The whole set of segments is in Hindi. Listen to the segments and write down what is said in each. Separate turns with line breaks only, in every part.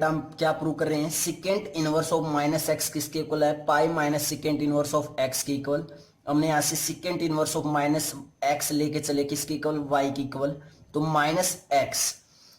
बेटा हम क्या प्रूव कर रहे हैं, secant inverse of minus x किसके इक्वल है, pi minus secant inverse of x के इक्वल। हमने यहाँ से secant inverse of minus x लेके चले किसके इक्वल, वाई के इक्वल। तो माइनस एक्स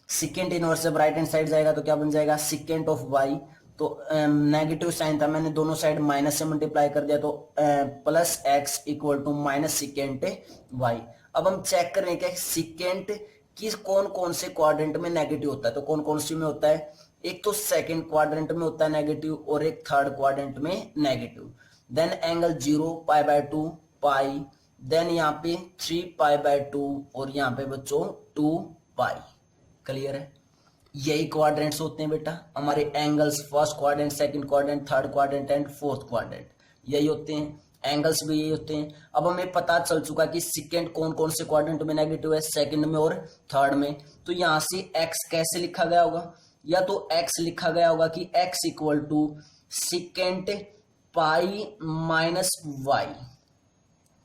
सिकेंट इनवर्स जब राइट हैंड साइड जाएगा तो क्या बन जाएगा, सिकेंट ऑफ वाई। तो नेगेटिव साइन था, मैंने दोनों साइड माइनस से मल्टीप्लाई कर दिया, तो plus x equal to minus secant y. अब हम चेक करें कि सिकेंट किस कौन कौन से क्वाड्रेंट में नेगेटिव होता है। तो कौन कौन सी में होता है, एक तो सेकंड क्वाड्रेंट में होता है नेगेटिव और एक थर्ड क्वाड्रेंट में negative. Then angle 0 pi by 2 pi, then यहाँ पे 3 पाई बाय 2 और यहाँ पे बच्चों 2 पाई। क्लियर है, यही क्वाड्रेंट्स होते हैं बेटा हमारे angles, first quadrant, second quadrant, third quadrant and fourth quadrant, यही होते हैं। एंगल्स भी यही होते हैं। अब हमें पता चल चुका कि सेकंड कौन कौन से क्वाड्रेंट में नेगेटिव है, सेकंड में और थर्ड में। तो यहां से x कैसे लिखा गया होगा, या तो x लिखा गया होगा कि x equal to secant pi minus y.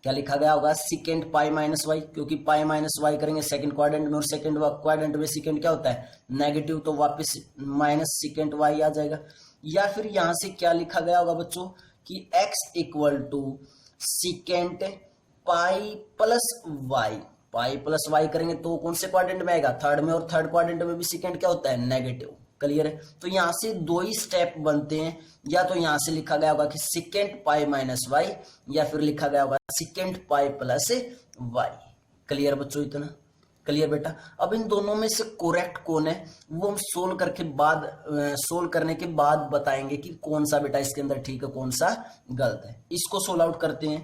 क्या लिखा गया होगा, सिकेंट पाई माइनस वाई, क्योंकि पाई माइनस वाई करेंगे सेकंड क्वाड्रेंट में और सेकंड क्वाड्रेंट में सिकेंट क्या होता है, नेगेटिव, तो वापस माइनस सिकेंट वाई आ जाएगा। या फिर यहां से क्या लिखा गया होगा बच्चों कि x equal to secant pi plus y. Pi plus y करेंगे तो कौन से क्वाड्रेंट में आएगा, थर्ड में, और थर्ड क्वाड्रेंट में भी सिकेंट क्या होता है, नेगेटिव। क्लियर है, तो यहां से दो ही स्टेप बनते हैं, या तो यहां से लिखा गया होगा कि सिकेंट पाई माइनस वाई, या फिर लिखा गया होगा secant pi plus y. Clear बच्चों, इतना क्लियर बेटा। अब इन दोनों में से करेक्ट कौन है वो हम सोल्व करने के बाद बताएंगे कि कौन सा बेटा इसके अंदर ठीक है, कौन सा गलत है। इसको सोल्व आउट करते हैं।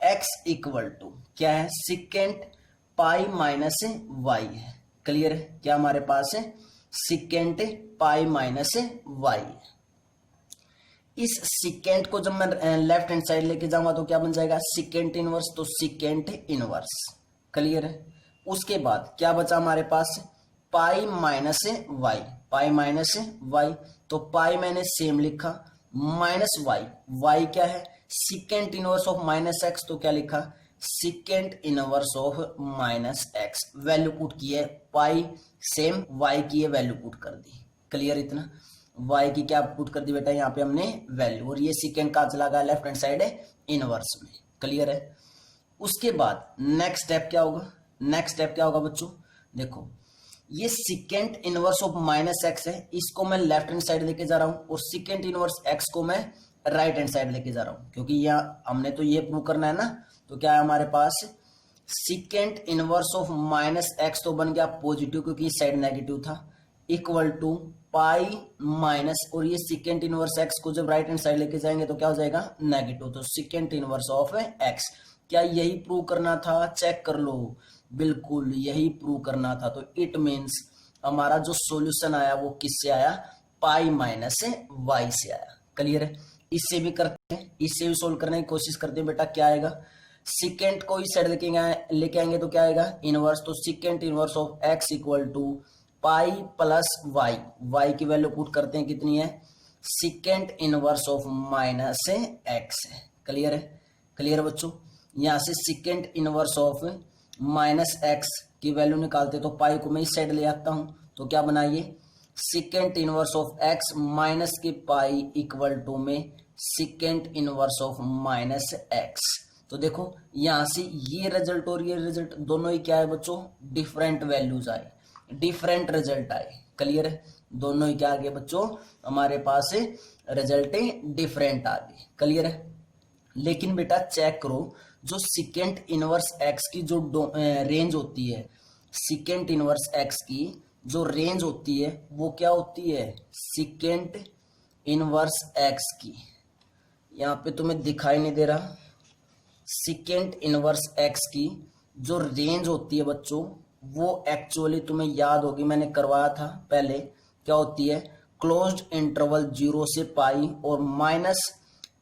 x इक्वल टू क्या है, सिकेंट पाई माइनस वाई है। क्लियर है, क्या हमारे पास है, सिकेंट पाई माइनस वाई। इस सिकेंट को जब मैं लेफ्ट हैंड साइड लेके जाऊंगा तो क्या बन जाएगा, सिकेंट इनवर्स, तो सिकेंट इनवर्स। क्लियर है, उसके बाद क्या बचा हमारे पास, pi minus y, pi minus y. तो पाई मैंने सेम लिखा, माइनस वाई, वाई क्या है, secant inverse of minus x, तो क्या लिखा, secant inverse of minus x. Value put की है, पाई सेम, वाई की है वैल्यू पुट कर दी। क्लियर, इतना वाई की क्या पुट कर दी बेटा, यहाँ पे हमने वैल्यू, और ये सिकेंट का चला गया लेफ्ट हैंड साइड है इनवर्स में। क्लियर है, उसके बाद नेक्स्ट स्टेप क्या होगा, नेक्स्ट स्टेप क्या होगा बच्चों, देखो ये secant inverse of minus x है, इसको मैं लेफ्ट हैंड साइड लेके जा रहा हूं, और सिकेंट इनवर्स एक्स को मैं राइट हैंड साइड लेके जा रहा हूं, क्योंकि यहाँ हमने तो ये प्रूव करना है ना। तो क्या है हमारे पास, secant inverse of minus x तो बन गया पॉजिटिव क्योंकि इस साइड नेगेटिव था, इक्वल टू पाई माइनस, और ये सिकेंट इनवर्स एक्स को जब राइट हैंड साइड लेके जाएंगे तो क्या हो जाएगा, नेगेटिव। तो सिकेंट इनवर्स ऑफ एक्स, क्या यही प्रूव करना था, चेक कर लो, बिल्कुल यही प्रूव करना था। तो इट मीन्स हमारा जो सॉल्यूशन आया वो किससे आया, पाई माइनस वाई से आया। क्लियर है, इससे भी करते हैं, इससे भी सोल्व करने की कोशिश करते हैं बेटा। क्या आएगा, सिकेंट को इस साइड लेके आएंगे तो क्या आएगा, इनवर्स। तो secant inverse of x equal to pi plus y, y की वैल्यू पुट करते हैं, कितनी है, secant inverse of minus x है। क्लियर है, क्लियर बच्चों। यहां से secant inverse of minus x की वैल्यू निकालते तो पाई को मैं इस साइड ले आता हूं, तो क्या बनाइए, secant inverse of x minus के पाई इक्वल टू में secant inverse of minus x. तो देखो यहां से ये रिजल्ट और ये रिजल्ट दोनों ही क्या है बच्चों, डिफरेंट वैल्यूज आए, डिफरेंट रिजल्ट आए। क्लियर है, दोनों ही क्या आ गए बच्चों, हमारे पास रिजल्ट डिफरेंट आ गए। क्लियर है, लेकिन बेटा चेक करो, जो सिकेंट इनवर्स एक्स की जो रेंज होती है, सिकेंट इनवर्स एक्स की जो रेंज होती है वो क्या होती है, सिकेंट इनवर्स एक्स की, यहाँ पे तुम्हें दिखाई नहीं दे रहा, सिकेंट इनवर्स एक्स की जो रेंज होती है बच्चों वो एक्चुअली तुम्हें याद होगी, मैंने करवाया था पहले, क्या होती है, क्लोज्ड इंटरवल 0 से पाई और माइनस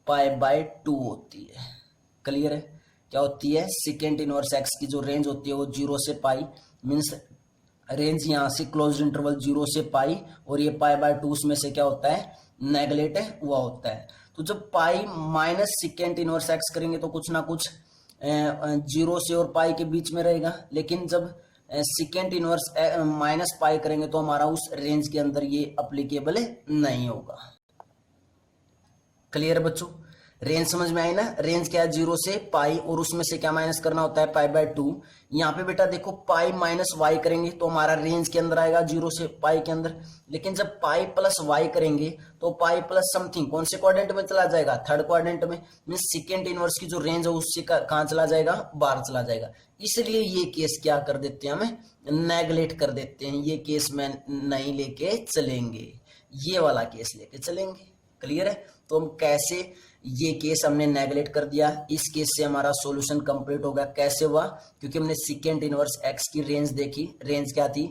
पाई बाय 2 होती है। क्लियर है, क्या होती है, सिकेंट इनवर्स एक्स की जो रेंज होती है वो 0 से पाई, मीन्स रेंज यहाँ से क्लोज्ड इंटरवल 0 से पाई, और ये पाई बाय 2 उसमें से क्या होता है, नेगलेट हुआ होता है। तो जब pi minus secant inverse x करेंगे तो कुछ ना कुछ 0 से और पाई के बीच में रहेगा, लेकिन जब सिकेंड इनवर्स माइनस पाई करेंगे तो हमारा उस रेंज के अंदर ये अप्लीकेबल नहीं होगा। क्लियर बच्चों, रेंज समझ में आई ना। रेंज क्या है, 0 से पाई, और उसमें से क्या माइनस करना होता है, पाई बाय 2। यहाँ पे बेटा देखो पाई माइनस वाई करेंगे तो हमारा रेंज के अंदर आएगा 0 से पाई के अंदर, लेकिन जब पाई प्लस वाई करेंगे तो पाई प्लस समथिंग कौन से क्वाड्रेंट में चला जाएगा, थर्ड क्वाड्रेंट में। मीन सेकेंड इनवर्स की जो रेंज है उससे कहाँ चला जाएगा, बाहर चला जाएगा। इसलिए ये केस क्या कर देते हैं, हमें नेगलेक्ट कर देते हैं, ये केस में नहीं लेके चलेंगे, ये वाला केस लेके चलेंगे। क्लियर है, तो हम कैसे, ये केस हमने नेगलेक्ट कर दिया, इस केस से हमारा सॉल्यूशन कंप्लीट होगा। कैसे हुआ, क्योंकि हमने सेकेंड इनवर्स एक्स की रेंज देखी, रेंज क्या थी,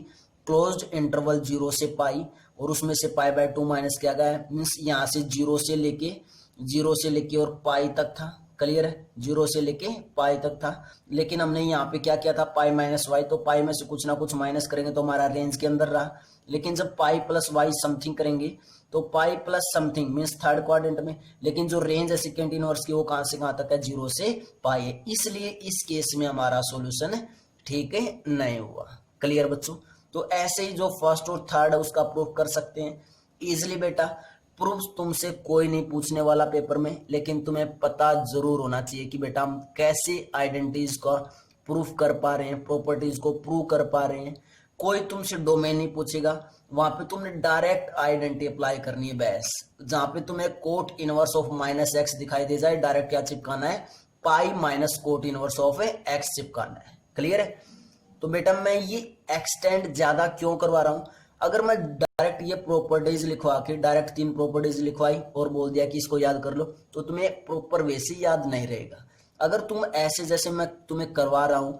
क्लोज्ड इंटरवल 0 से पाई, और उसमें से पाई बाय 2 माइनस किया गया, मीन्स यहाँ से 0 से लेके और पाई तक था। क्लियर है, 0 से लेके पाई तक था, लेकिन हमने यहाँ पे क्या किया था, पाई माइनस वाई, तो पाई में से कुछ ना कुछ माइनस करेंगे तो हमारा रेंज के अंदर रहा। लेकिन जब पाई प्लस वाई समथिंग करेंगे तो pi plus something means third quadrant में, लेकिन जो रेंज है सेकेंड इनवर्स की वो कहां से कहां तक है, 0 से पाई है। इसलिए इस केस में हमारा सॉल्यूशन ठीक है नहीं हुआ। क्लियर बच्चों, तो ऐसे ही जो फर्स्ट और थर्ड है उसका प्रूफ कर सकते हैं इजिली। बेटा प्रूफ तुमसे कोई नहीं पूछने वाला पेपर में, लेकिन तुम्हें पता जरूर होना चाहिए कि बेटा हम कैसे आइडेंटिटीज का प्रूफ कर पा रहे हैं, प्रॉपर्टीज को प्रूव कर पा रहे हैं। कोई तुमसे डोमेन नहीं पूछेगा, वहां पे तुमने डायरेक्ट आइडेंटिटी अप्लाई करनी है बस। जहां पे तुम्हें cot inverse of minus x दिखाई दे जाए, डायरेक्ट क्या चिपकाना है, pi minus cot inverse of x चिपकाना है। क्लियर है, तो बेटा मैं ये एक्सटेंड ज्यादा क्यों करवा रहा हूं, अगर मैं डायरेक्ट ये प्रॉपर्टीज लिखवा के डायरेक्ट 3 प्रॉपर्टीज लिखवाई और बोल दिया कि इसको याद कर लो, तो तुम्हें प्रॉपर वैसे याद नहीं रहेगा। अगर तुम ऐसे जैसे मैं तुम्हें करवा रहा हूं,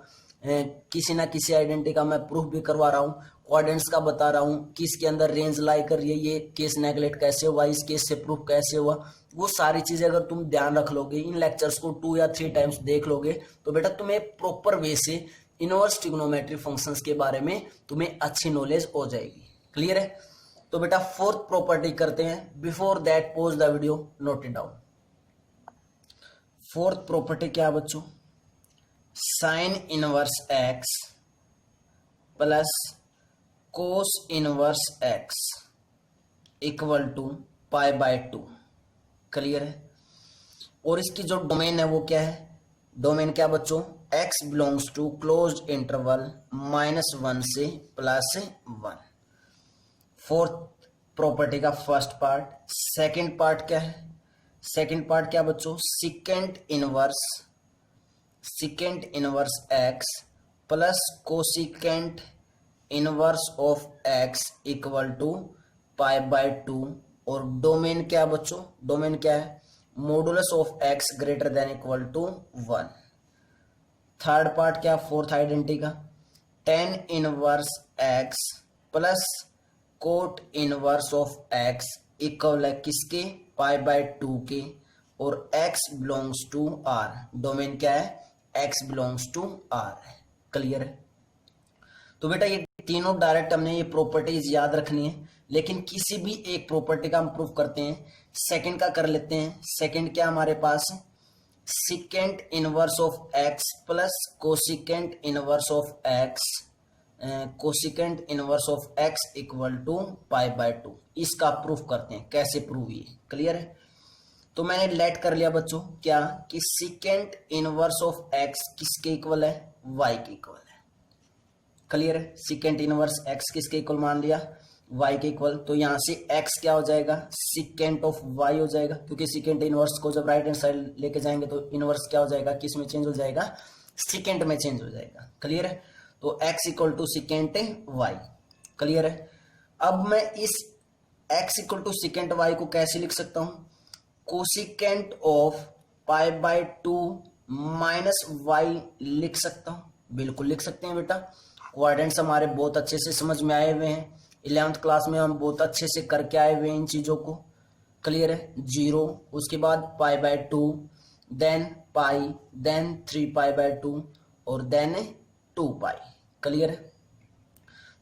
किसी ना किसी आइडेंटिटी का मैं प्रूफ भी करवा रहा हूँ, क्वाड्रेंट्स का बता रहा हूँ कि इसके अंदर रेंज लाई कर रही है, ये केस नेगलेक्ट कैसे हुआ, इस केस से प्रूफ कैसे हुआ, वो सारी चीजें अगर तुम ध्यान रख लोगे, इन लेक्चर्स को 2 या 3 टाइम्स देख लोगे, तो बेटा तुम्हें प्रॉपर वे से इनवर्स ट्रिग्नोमेट्री फंक्शंस के बारे में तुम्हें अच्छी नॉलेज हो जाएगी। क्लियर है, तो बेटा फोर्थ प्रॉपर्टी करते हैं। Before that pause the video, note it down. Fourth property क्या बच्चों, sine inverse x plus cos inverse x equal to pi by 2। Clear है, और इसकी जो डोमेन है वो क्या है, डोमेन क्या बच्चों, x belongs to closed interval -1 से +1। फोर्थ प्रॉपर्टी का फर्स्ट पार्ट। सेकंड पार्ट क्या है, सेकंड पार्ट क्या बच्चों, secant inverse x plus cosecant inverse of x equal to pi by 2, और डोमेन क्या बच्चों, डोमेन क्या है, modulus of x greater than equal to 1। Third part क्या, फोर्थ आइडेंटिटी का, tan inverse x plus cot inverse of x equal है किसके, पाई बाय 2 के, और x belongs to r। Domain क्या है, x बिलोंग्स टू r है। क्लियर है, तो बेटा ये तीनों डायरेक्ट हमने ये प्रॉपर्टीज याद रखनी है, लेकिन किसी भी एक प्रॉपर्टी का हम प्रूफ करते हैं। सेकंड का कर लेते हैं। सेकंड क्या हमारे पास, secant inverse of x plus cosecant inverse of x, cosecant inverse of x equal to pi by 2। इसका प्रूफ करते हैं, कैसे प्रूव ये। क्लियर है, तो मैंने लेट कर लिया बच्चों क्या, कि सेकंड इनवर्स ऑफ x किसके इक्वल है, y के इक्वल है। क्लियर है, सेकंड इनवर्स x किसके इक्वल मान लिया, y के इक्वल, तो यहां से x क्या हो जाएगा, सेकंड ऑफ y हो जाएगा, क्योंकि सेकंड इनवर्स को जब राइट हैंड साइड लेके जाएंगे तो इनवर्स क्या हो जाएगा, किस में चेंज हो जाएगा, सेकंड में चेंज हो जाएगा। क्लियर है, तो x equal to secant y। Clear है, अब मैं इस x equal to secant y को कैसे लिख सकता हूं, cosecant of pi by 2 minus y लिख सकता हूं। बिल्कुल लिख सकते हैं बेटा, क्वाड्रेंट्स हमारे बहुत अच्छे से समझ में आए हुए हैं, 11th क्लास में हम बहुत अच्छे से करके आए हुए हैं इन चीजों को। क्लियर है, 0, उसके बाद pi by 2, then pi, then 3 pi by 2, और देन 2 पाई। क्लियर है,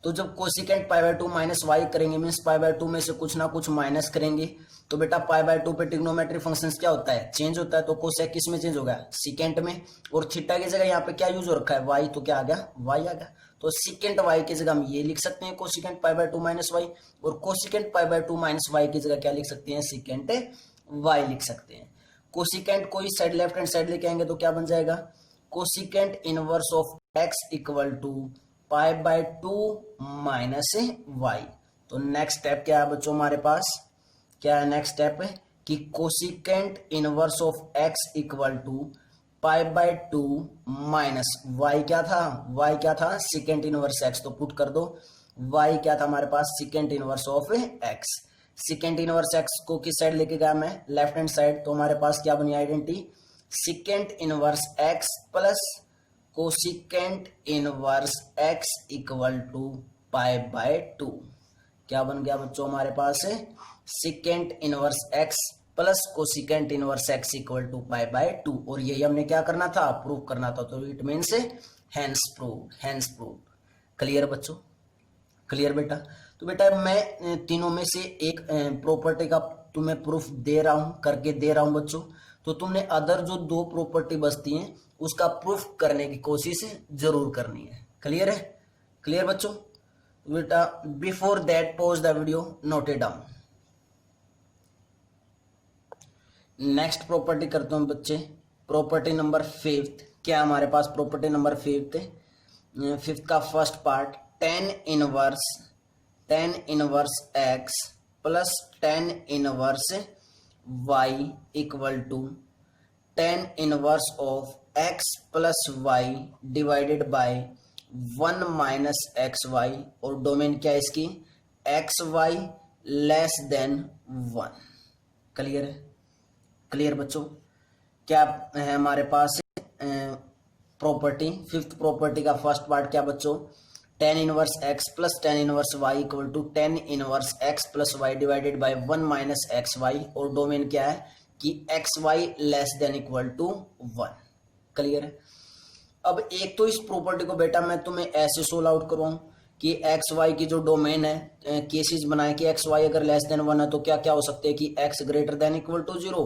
तो जब cosecant pi by 2 minus y करेंगे मीन्स पाई बाय 2 में से कुछ ना कुछ माइनस करेंगे, तो बेटा पाई बाय 2 पे ट्रिग्नोमेट्री फंक्शंस क्या होता है, चेंज होता है। तो कोसेक किस में चेंज हो गया, सिकेंट में, और थीटा की जगह यहाँ पे क्या यूज हो रखा है, वाई, तो क्या आ गया, वाई आ गया। तो सिकेंट वाई की जगह हम ये लिख सकते हैं cosecant pi by 2 minus y, और cosecant pi by 2 minus y की जगह क्या लिख सकते हैं, सिकेंट वाई लिख सकते हैं। कोसिकेंट को इस साइड लेफ्ट हैंड साइड लेके आएंगे तो क्या बन जाएगा, cosecant inverse of x equal to pi by 2 minus y. तो नेक्स्ट स्टेप क्या है बच्चों हमारे पास, क्या है नेक्स्ट स्टेप है कि cosecant inverse of x equal to pi by 2 minus y, क्या था, वाई क्या था, सिकेंट इनवर्स एक्स, तो पुट कर दो, वाई क्या था हमारे पास, secant inverse of x. Secant inverse x को किस साइड लेके गया मैं, लेफ्ट हैंड साइड, तो हमारे पास क्या बनी identity, secant inverse x plus cosecant inverse x equal to pi by 2। क्या बन गया बच्चों हमारे पास है, secant inverse x plus cosecant inverse x equal to pi by 2, और यही हमने क्या करना था, प्रूव करना था। तो it means hence prove, hence prove. Clear बच्चों, क्लियर बेटा। तो बेटा मैं तीनों में से एक प्रॉपर्टी का तुम्हें प्रूफ दे रहा हूं, करके दे रहा हूं बच्चों, तो तुमने अदर जो दो प्रॉपर्टी बचती हैं उसका प्रूफ करने की कोशिश जरूर करनी है। क्लियर है, क्लियर बच्चों। बेटा before that pause the video, note it down. Next property करते हैं बच्चे, प्रॉपर्टी नंबर 5। क्या हमारे पास प्रॉपर्टी नंबर 5 का first part, tan inverse x plus tan inverse y equal to tan inverse of x plus y divided by 1 minus x y, और डोमेन क्या है इसकी, x y less than 1। Clear है, क्लियर बच्चों। क्या है हमारे पास प्रॉपर्टी, फिफ्थ प्रॉपर्टी का फर्स्ट पार्ट क्या बच्चों, tan inverse x plus tan inverse y equal to tan inverse x plus y divided by 1 minus x y, और डोमेन क्या है कि x y less than equal to 1। Clear है। अब एक तो इस प्रॉपर्टी को बेटा मैं तुम्हें ऐसे सोल्व आउट करवाऊं कि एक्स वाई की जो डोमेन है, केसेस बनाए कि एक्स वाई अगर लेस देन 1 है तो क्या क्या हो सकते हैं कि x greater than equal to 0,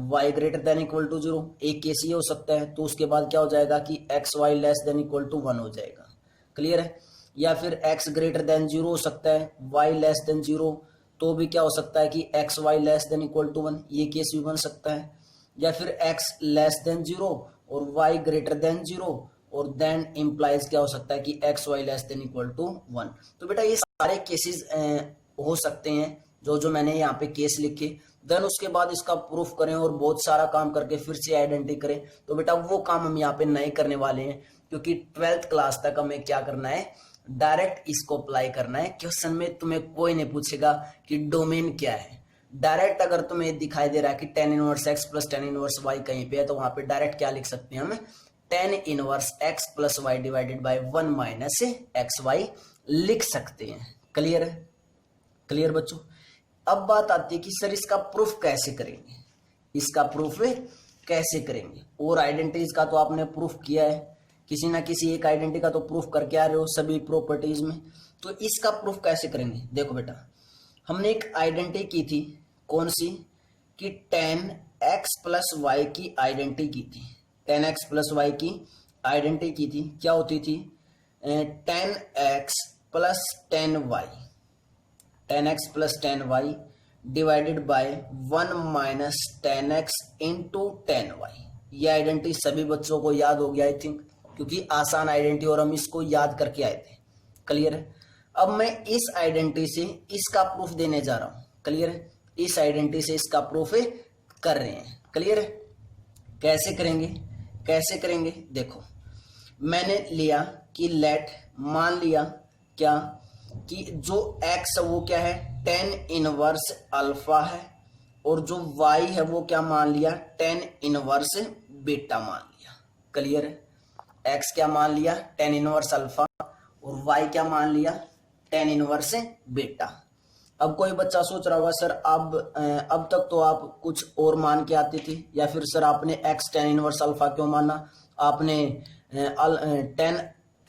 y greater than equal to 0, एक केस ये हो सकता है। तो उसके बाद क्या हो जाएगा कि x y less than equal to 1 हो जाएगा। क्लियर है। या फिर एक्स ग्रेटर देन 0 हो सकता है, वाई लेस देन 0, तो भी क्या हो सकता है कि x y less than equal to 1, ये केस भी बन सकता है। या फिर एक्स लेस देन 0 और वाई ग्रेटर देन 0, और देन इम्प्लाइज क्या हो सकता है कि x y less than equal to 1। तो बेटा ये सारे केसेस हो सकते हैं जो मैंने यहाँ पे केस लिखे। देन उसके बाद इसका प्रूफ करें और बहुत सारा काम करके फिर से आइडेंटिटी करें, तो बेटा वो काम हम यहाँ पे नहीं करने वाले हैं, क्योंकि 12th क्लास तक हमें क्या करना है, डायरेक्ट इसको अप्लाई करना है। क्वेश्चन में तुम्हें कोई नहीं पूछेगा कि डोमेन क्या है, डायरेक्ट अगर तुम्हें दिखाई दे रहा है कि tan inverse x plus tan inverse y कहीं पे है, तो वहां पे डायरेक्ट क्या लिख सकते हैं हम, tan inverse x plus y divided by 1 minus x y लिख सकते हैं। क्लियर है, क्लियर बच्चों। अब बात आती है कि सर इसका प्रूफ कैसे करेंगे, इसका प्रूफ कैसे करेंगे। और आइडेंटिटीज का तो आपने प्रूफ किया है, किसी ना किसी एक आइडेंटिटी का तो प्रूफ करके आ रहे हो सभी प्रॉपर्टीज में, तो इसका प्रूफ कैसे करेंगे। देखो बेटा हमने एक आइडेंटिटी की थी, कौन सी, कि tan x प्लस वाई की आइडेंटिटी की थी, tan x प्लस वाई की आइडेंटिटी की थी। क्या होती थी, tan x plus tan y, tan x plus tan y divided by 1 minus tan x into tan y। ये आइडेंटिटी सभी बच्चों को याद हो गया आई थिंक, क्योंकि आसान आइडेंटिटी और हम इसको याद करके आए थे। क्लियर है। अब मैं इस आइडेंटिटी से इसका प्रूफ देने जा रहा हूं। क्लियर है, इस आइडेंटिटी से इसका प्रूफ कर रहे हैं। क्लियर है, कैसे करेंगे, कैसे करेंगे। देखो मैंने लिया कि लेट, मान लिया क्या कि जो x है वो क्या है, tan इनवर्स अल्फा है, और जो y है वो क्या मान लिया, tan इनवर्स बीटा मान लिया। क्लियर है, x क्या मान लिया, tan इनवर्स अल्फा, और y क्या मान लिया, tan इनवर्स बीटा। अब कोई बच्चा सोच रहा होगा सर अब तक तो आप कुछ और मान के आते थे, या फिर सर आपने x tan इनवर्स अल्फा क्यों माना, आपने tan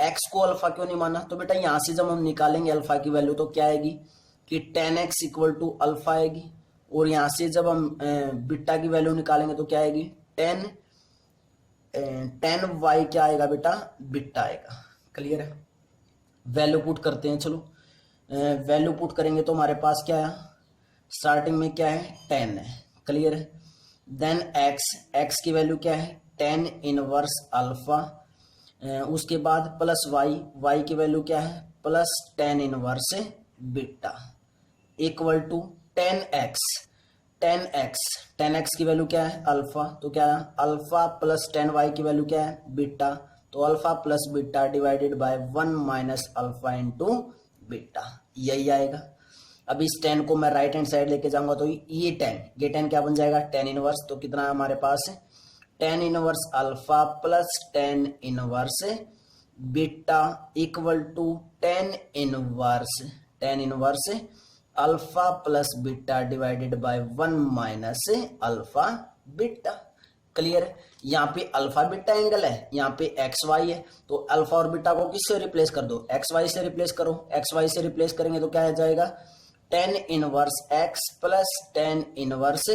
एक्स को अल्फा क्यों नहीं माना? तो बेटा यहां से जब हम निकालेंगे अल्फा की वैल्यू तो क्या आएगी कि 10x इक्वल टू अल्फा आएगी, और यहां से जब हम बीटा की वैल्यू निकालेंगे तो क्या आएगी 10y क्या आएगा बेटा, बीटा आएगा। क्लियर है? वैल्यू पुट करते हैं, चलो वैल्यू पुट करेंगे तो हमारे पास क्या है, स्टार्टिंग में क्या है 10 है। क्लियर है? देन x की वैल्यू क्या है 10 इनवर्स अल्फा, उसके बाद प्लस y की वैल्यू क्या है plus 10 inverse beta equal to 10x की वैल्यू क्या है अल्फा, तो क्या है अल्फा प्लस 10y की वैल्यू क्या है बीटा, तो alpha plus beta divided by 1 minus alpha into beta, यही आएगा। अब इस 10 को मैं राइट हैंड साइड लेके जाऊंगा तो ये 10 क्या बन जाएगा 10 इनवर्स, तो कितना है हमारे पास 10 inverse alpha plus 10 inverse beta equal to 10 inverse alpha plus beta divided by 1 minus alpha beta. Clear? यहाँ पे अल्फा बीटा एंगल है, यहाँ पे एक्स वाई है, तो अल्फा और बीटा को किससे रिप्लेस कर दो, एक्स वाई से रिप्लेस करो। एक्स वाई से रिप्लेस करेंगे तो क्या आ जाएगा 10 inverse x plus 10 inverse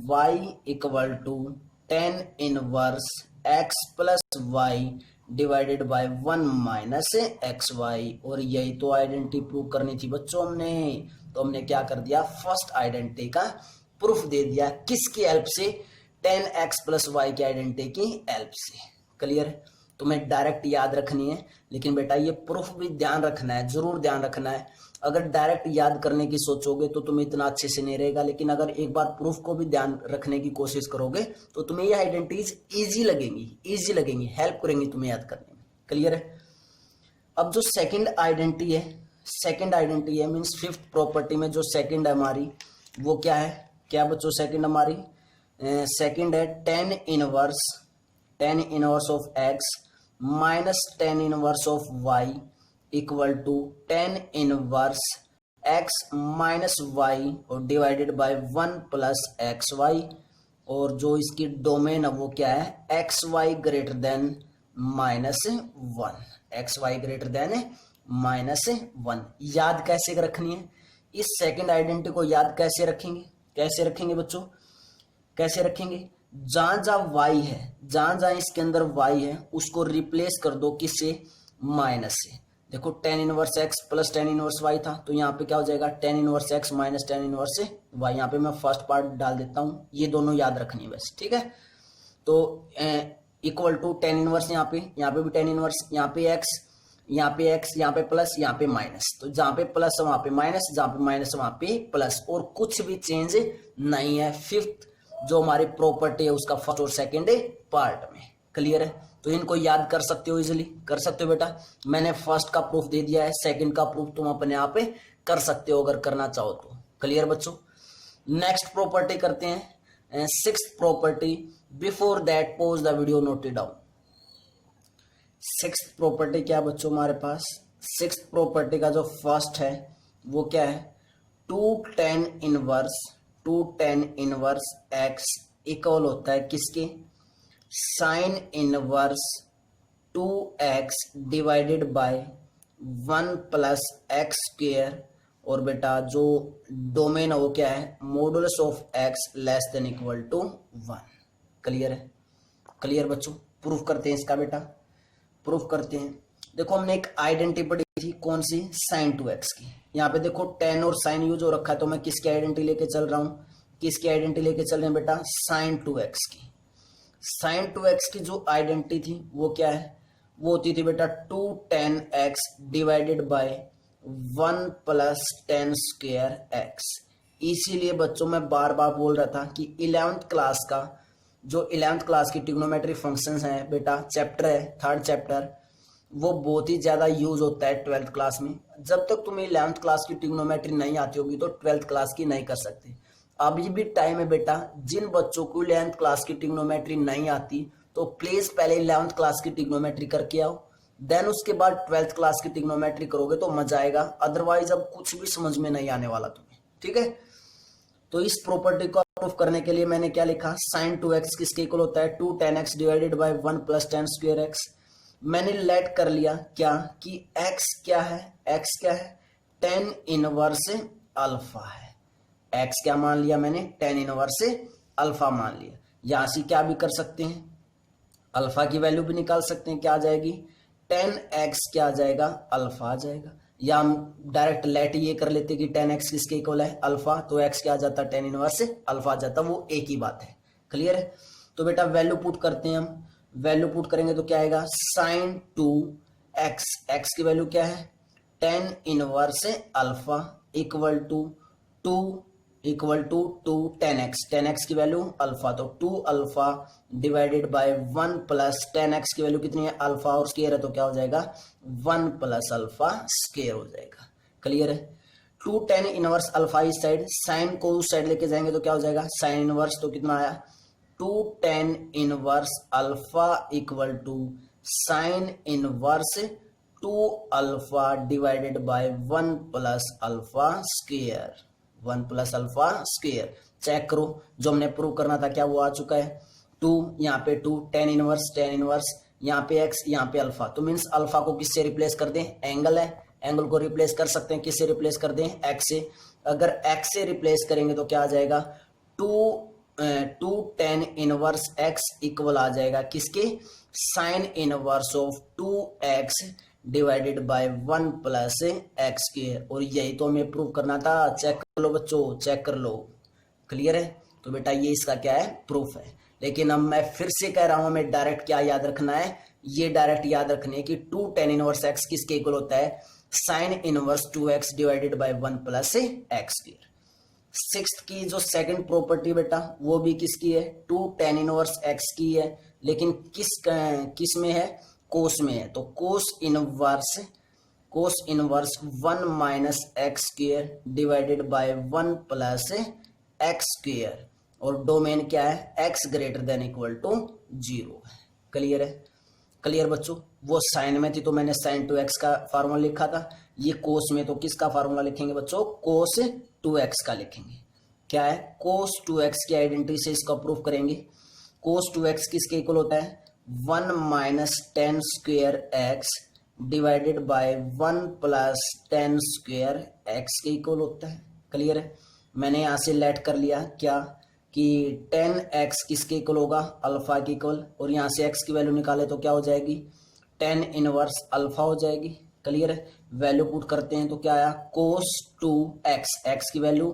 y equal to 10 inverse x plus y divided by 1 minus x y. और यही तो आइडेंटिटी प्रूव करनी थी बच्चों हमने, तो हमने क्या कर दिया फर्स्ट आइडेंटिटी का प्रूफ दे दिया, किसकी हेल्प से 10x प्लस वाई की आइडेंटिटी की हेल्प से। क्लियर? तुम्हें डायरेक्ट याद रखनी है, लेकिन बेटा ये प्रूफ भी ध्यान रखना है, जरूर ध्यान रखना है। अगर डायरेक्ट याद करने की सोचोगे तो तुम्हें इतना अच्छे से नहीं रहेगा, लेकिन अगर एक बार प्रूफ को भी ध्यान रखने की कोशिश करोगे तो तुम्हें ये आइडेंटिटीज इजी लगेंगी, हेल्प करेंगी तुम्हें याद करने में। क्लियर है? अब जो सेकंड आइडेंटिटी है मीन्स फिफ्थ प्रॉपर्टी में जो सेकंड है हमारी, वो क्या है, क्या बच्चों सेकंड हमारी सेकंड है 10 inverse of x minus 10 inverse of y equal to 10 inverse x minus y और divided by 1 plus x y, और जो इसकी डोमेन है वो क्या है x y greater than minus 1, x y greater than minus 1। याद कैसे रखनी है इस सेकंड आइडेंटिटी को, याद कैसे रखेंगे बच्चों, कैसे रखेंगे, जहां जहां इसके अंदर y है उसको रिप्लेस कर दो किससे, माइनस से। देखो 10 inverse x plus 10 inverse y था, तो यहाँ पे क्या हो जाएगा 10 inverse x minus 10 inverse y। यहाँ पे मैं फर्स्ट पार्ट डाल देता हूँ, ये दोनों याद रखनी है बस, ठीक है। तो इक्वल टू 10 इनवर्स यहाँ पे भी 10 इनवर्स, यहाँ पे x, यहाँ पे प्लस, यहाँ पे माइनस, तो जहाँ पे प्लस है वहां पे माइनस, जहाँ पे माइनस है वहां पे प्लस, और कुछ भी चेंज नहीं है फिफ्थ जो हमारी प्रॉपर्टी है उसका फर्स्ट और सेकंड पार्ट में। क्लियर है? तो इनको याद कर सकते हो, इजीली कर सकते हो बेटा। मैंने फर्स्ट का प्रूफ दे दिया है, सेकंड का प्रूफ तुम अपने आप कर सकते हो अगर करना चाहो तो। क्लियर बच्चों? नेक्स्ट प्रॉपर्टी करते हैं, sixth property. Before that pause the video, note it down. Sixth property क्या बच्चों हमारे पास, सिक्स्थ प्रॉपर्टी का जो फर्स्ट है वो क्या है 2tan इनवर्स x इक्वल होता है किसके, sine inverse 2x divided by 1 plus x square, और बेटा जो डोमेन है वो क्या है modulus of x less than equal to 1। Clear है? क्लियर बच्चों? प्रूफ करते हैं इसका बेटा, प्रूफ करते हैं। देखो हमने एक आइडेंटिटी पढ़ी थी, कौन सी, साइन 2x की। यहाँ पे देखो 10 और साइन यूज हो रखा है, तो मैं किसकी आइडेंटिटी लेके चल रहा हूँ, किसकी आइडेंटिटी लेके चल रहे हैं बेटा, साइन 2x की। साइन 2x की जो आइडेंटिटी थी वो क्या है, वो होती थी बेटा 2tan x divided by 1 plus 10 square x। इसीलिए बच्चों मैं बार बार बोल रहा था कि 11th क्लास का जो 11th क्लास की ट्रिग्नोमेट्री फंक्शंस हैं बेटा, चैप्टर है थर्ड चैप्टर, वो बहुत ही ज्यादा यूज होता है 12th क्लास में। जब तक तुम्हें 11th क्लास की ट्रिग्नोमेट्री नहीं आती होगी तो 12th क्लास की नहीं कर सकते। अभी भी टाइम है बेटा, जिन बच्चों को 11th क्लास की ट्रिग्नोमेट्री नहीं आती तो प्लीज पहले 11th क्लास की ट्रिग्नोमेट्री करके आओ, देन उसके बाद 12th क्लास की ट्रिग्नोमेट्री करोगे तो मजा आएगा, अदरवाइज अब कुछ भी समझ में नहीं आने वाला तुम्हें। ठीक है? तो इस प्रॉपर्टी को प्रूफ करने के लिए मैंने क्या लिखा, साइन 2x किसके इक्वल होता है 2tan x divided by 1 plus 10 square x। मैंने लेट कर लिया क्या कि x क्या है, x क्या है, टेन इनवर्स अल्फा है। x क्या मान लिया मैंने, टेन इनवर्स अल्फा मान लिया। यहां से क्या भी कर सकते हैं, अल्फा की वैल्यू भी निकाल सकते हैं, क्या आ जाएगी, टेन एक्स क्या आ जाएगा, अल्फा आ जाएगा। या हम डायरेक्ट लेट ये कर लेते कि टेन एक्स किसके इक्वल है, अल्फा, तो एक्स क्या आ जाता, टेन इनवर्स अल्फा आ जाता, वो एक ही बात है। क्लियर है। तो बेटा वैल्यू पुट करते हैं हम, वैल्यू पुट करेंगे तो क्या आएगा, साइन टू एक्स, एक्स की वैल्यू क्या है, tan inverse alpha equal to two tan x, tan x की वैल्यू अल्फा, तो two alpha divided by one plus tan x की वैल्यू कितनी है, अल्फा और स्केयर है तो क्या हो जाएगा, वन प्लस अल्फा स्केयर हो जाएगा। क्लियर है। टू टेन इनवर्स अल्फा इस साइड, साइन को उस साइड लेके जाएंगे तो क्या हो जाएगा, साइन इनवर्स, तो कितना आया, two tan inverse alpha equal to sine inverse two alpha divided by one plus alpha square, one plus alpha square. Check करो, जो हमने प्रूव करना था क्या वो आ चुका है, टू, यहाँ पे टू, टेन इनवर्स, यहाँ पे एक्स, यहाँ पे अल्फा, तो मीन्स अल्फा को किससे रिप्लेस कर दें, एंगल है, एंगल को रिप्लेस कर सकते हैं, किससे रिप्लेस कर दें, एक्स से। अगर एक्स से रिप्लेस करेंगे तो क्या आ जाएगा, two tan inverse x equal आ जाएगा किसके, sine inverse of two x divided by one plus x square. और यही तो हमें प्रूव करना था। चेक कर लो बच्चों, चेक कर लो। क्लियर है। तो बेटा ये इसका क्या है, प्रूफ है। लेकिन अब मैं फिर से कह रहा हूं, हमें डायरेक्ट क्या याद रखना है, ये डायरेक्ट याद रखने है कि टू टेन इनवर्स एक्स किसके इक्वल होता है, sine inverse two x divided by one plus x square. Sixth की जो सेकंड प्रॉपर्टी बेटा वो भी किसकी है, टू टेन इनवर्स एक्स की है, लेकिन किस में है, कोस में है। तो cos inverse one minus x square divided by one plus x square, और डोमेन क्या है, x greater than equal to zero है। क्लियर है। क्लियर बच्चों। वो साइन में थी तो मैंने साइन टू एक्स का फार्मूला लिखा था, ये कोस में तो किसका फार्मूला लिखेंगे बच्चों, कोस टू एक्स का लिखेंगे। क्या है, कोस टू एक्स की आइडेंटिटी से इसका प्रूफ करेंगे। कोस टू एक्स किसके इक्वल होता है, one minus tan square x divided by one plus ten square x के इक्वल होता है। क्लियर है। मैंने यहां से लेट कर लिया क्या कि टेन एक्स किसके इक्वल होगा, अल्फा के इक्वल, और यहां से एक्स की वैल्यू निकाले तो क्या हो जाएगी, टेन इनवर्स अल्फा हो जाएगी। क्लियर है। वैल्यू पुट करते हैं तो क्या आया, कोस टू एक्स, एक्स की value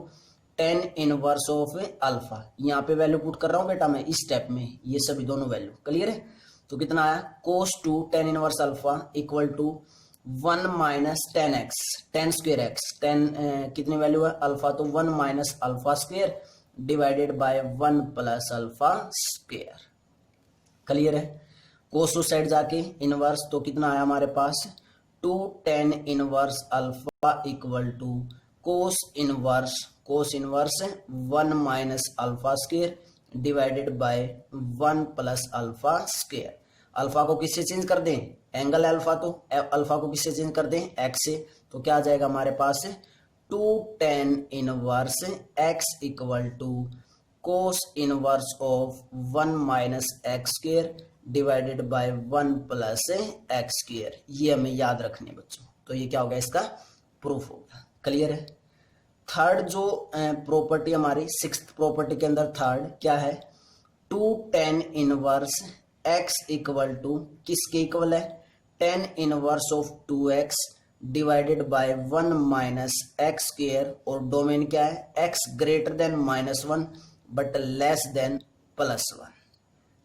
ten inverse of alpha, यहाँ पे वैल्यू पुट कर रहा हूं बेटा मैं इस स्टेप में, ये सभी दोनों वैल्यू। क्लियर है। तो कितना आया, cos two tan inverse alpha equal to one minus tan x, tan square x, tan कितनी वैल्यू है अल्फा, तो one minus alpha square divided by one plus alpha square. Clear है। कोस उस साइड जाके इनवर्स, तो कितना आया हमारे पास, two tan inverse alpha equal to cos inverse one minus alpha square divided by one plus alpha square. Alpha को किससे चेंज कर दें, एंगल अल्फा, तो अल्फा को किससे चेंज कर दें, एक्स से, तो क्या आ जाएगा हमारे पास, two tan inverse x equal to cos inverse of one minus x square divided by one plus x square. ये हमें याद रखने बच्चों। तो ये क्या होगा, इसका प्रूफ होगा। क्लियर है। थर्ड जो प्रॉपर्टी हमारी सिक्स्थ प्रॉपर्टी के अंदर थर्ड क्या है, two tan inverse x equal to किसके इक्वल है, tan inverse of two x divided by one minus x square, और डोमेन क्या है, x greater than minus one but less than plus one.